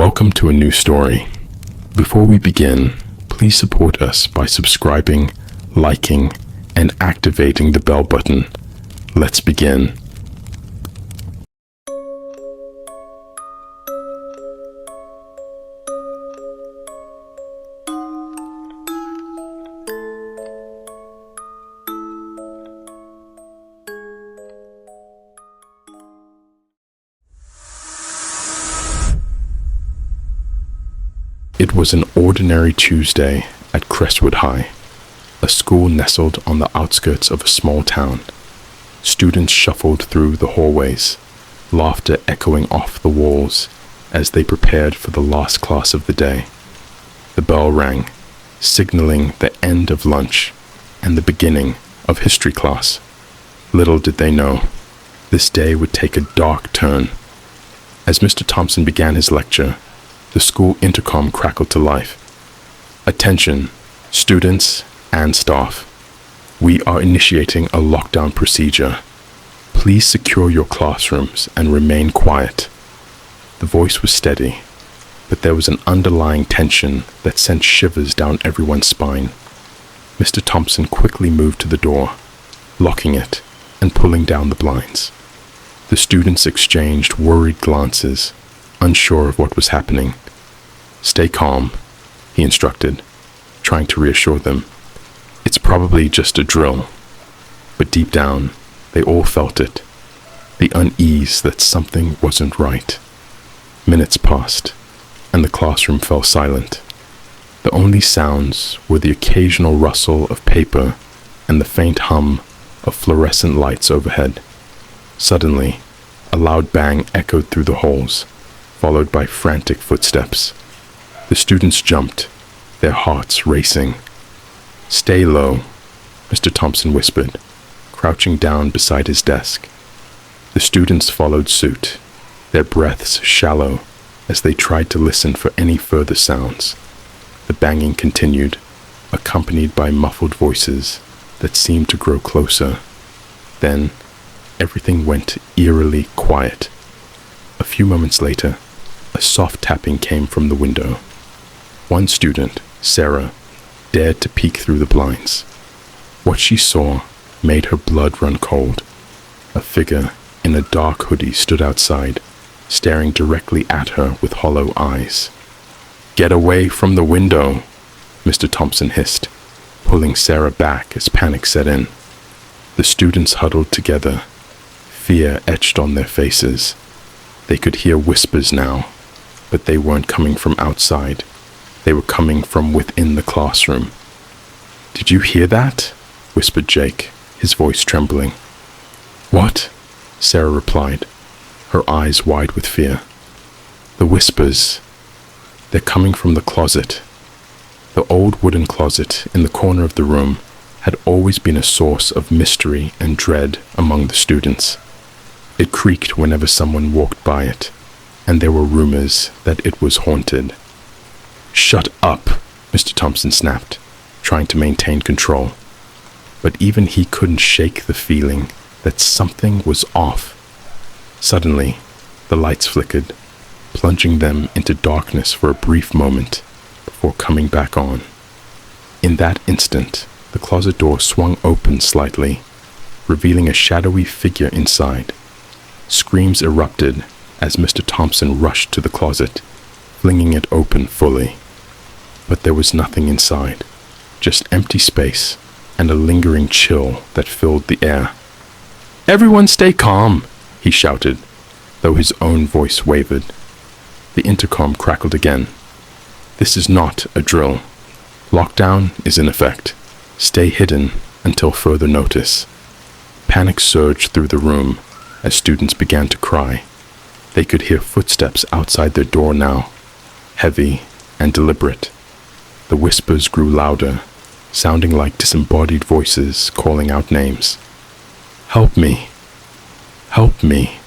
Welcome to a new story. Before we begin, please support us by subscribing, liking, and activating the bell button. Let's begin. It was an ordinary Tuesday at Blackwood High, a school nestled on the outskirts of a small town. Students shuffled through the hallways, laughter echoing off the walls as they prepared for the last class of the day. The bell rang, signaling the end of lunch and the beginning of history class. Little did they know, this day would take a dark turn. As Mr. Thompson began his lecture, the school intercom crackled to life. Attention, students and staff. We are initiating a lockdown procedure. Please secure your classrooms and remain quiet. The voice was steady, but there was an underlying tension that sent shivers down everyone's spine. Mr. Thompson quickly moved to the door, locking it and pulling down the blinds. The students exchanged worried glances, unsure of what was happening. Stay calm, he instructed, trying to reassure them. It's probably just a drill. But deep down, they all felt it, the unease that something wasn't right. Minutes passed, and the classroom fell silent. The only sounds were the occasional rustle of paper and the faint hum of fluorescent lights overhead. Suddenly, a loud bang echoed through the halls, followed by frantic footsteps. The students jumped, their hearts racing. Stay low, Mr. Thompson whispered, crouching down beside his desk. The students followed suit, their breaths shallow as they tried to listen for any further sounds. The banging continued, accompanied by muffled voices that seemed to grow closer. Then, everything went eerily quiet. A few moments later, a soft tapping came from the window. One student, Sarah, dared to peek through the blinds. What she saw made her blood run cold. A figure in a dark hoodie stood outside, staring directly at her with hollow eyes. "Get away from the window," Mr. Thompson hissed, pulling Sarah back as panic set in. The students huddled together, fear etched on their faces. They could hear whispers now, but they weren't coming from outside. They were coming from within the classroom. "Did you hear that?" whispered Jake, his voice trembling. "What?" Sarah replied, her eyes wide with fear. "The whispers. They're coming from the closet." The old wooden closet in the corner of the room had always been a source of mystery and dread among the students. It creaked whenever someone walked by it, and there were rumors that it was haunted. "Shut up," Mr. Thompson snapped, trying to maintain control. But even he couldn't shake the feeling that something was off. Suddenly, the lights flickered, plunging them into darkness for a brief moment before coming back on. In that instant, the closet door swung open slightly, revealing a shadowy figure inside. Screams erupted as Mr. Thompson rushed to the closet, flinging it open fully. But there was nothing inside, just empty space and a lingering chill that filled the air. "Everyone stay calm," he shouted, though his own voice wavered. The intercom crackled again. "This is not a drill. Lockdown is in effect. Stay hidden until further notice." Panic surged through the room as students began to cry. They could hear footsteps outside their door now, heavy and deliberate. The whispers grew louder, sounding like disembodied voices calling out names. "Help me! Help me!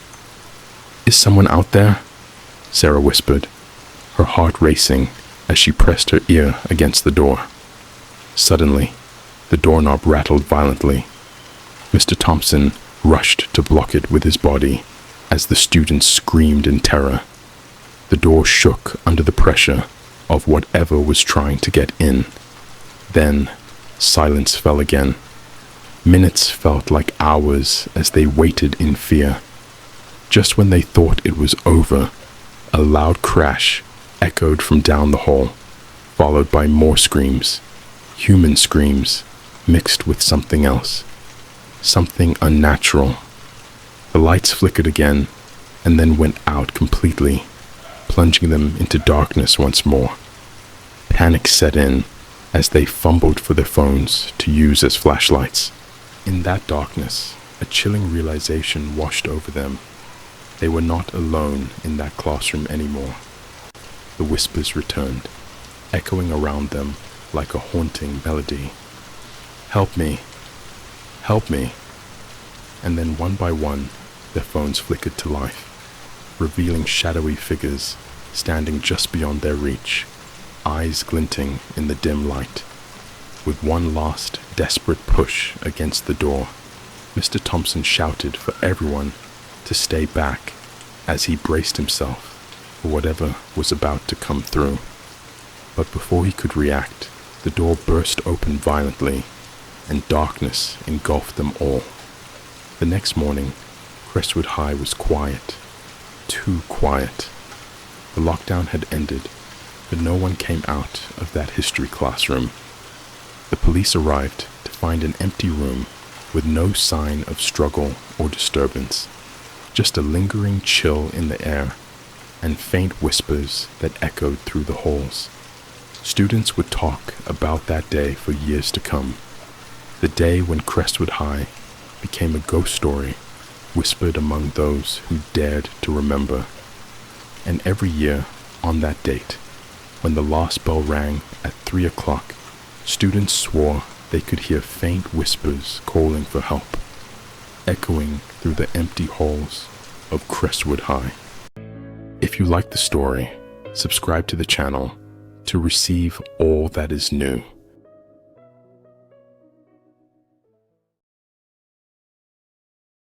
Is someone out there?" Sarah whispered, her heart racing as she pressed her ear against the door. Suddenly, the doorknob rattled violently. Mr. Thompson rushed to block it with his body as the students screamed in terror. The door shook under the pressure of whatever was trying to get in. Then, silence fell again. Minutes felt like hours as they waited in fear. Just when they thought it was over, a loud crash echoed from down the hall, followed by more screams, human screams mixed with something else, something unnatural. The lights flickered again and then went out completely, plunging them into darkness once more. Panic set in as they fumbled for their phones to use as flashlights. In that darkness, a chilling realization washed over them. They were not alone in that classroom anymore. The whispers returned, echoing around them like a haunting melody. "Help me! Help me!" And then one by one, their phones flickered to life, revealing shadowy figures standing just beyond their reach, eyes glinting in the dim light. With one last desperate push against the door, Mr. Thompson shouted for everyone to stay back as he braced himself for whatever was about to come through. But before he could react, the door burst open violently, and darkness engulfed them all. The next morning, Crestwood High was quiet, too quiet. The lockdown had ended, but no one came out of that history classroom. The police arrived to find an empty room with no sign of struggle or disturbance, just a lingering chill in the air and faint whispers that echoed through the halls. Students would talk about that day for years to come, the day when Crestwood High became a ghost story whispered among those who dared to remember. And every year, on that date, when the last bell rang at 3 o'clock, students swore they could hear faint whispers calling for help, echoing through the empty halls of Crestwood High. If you like the story, subscribe to the channel to receive all that is new.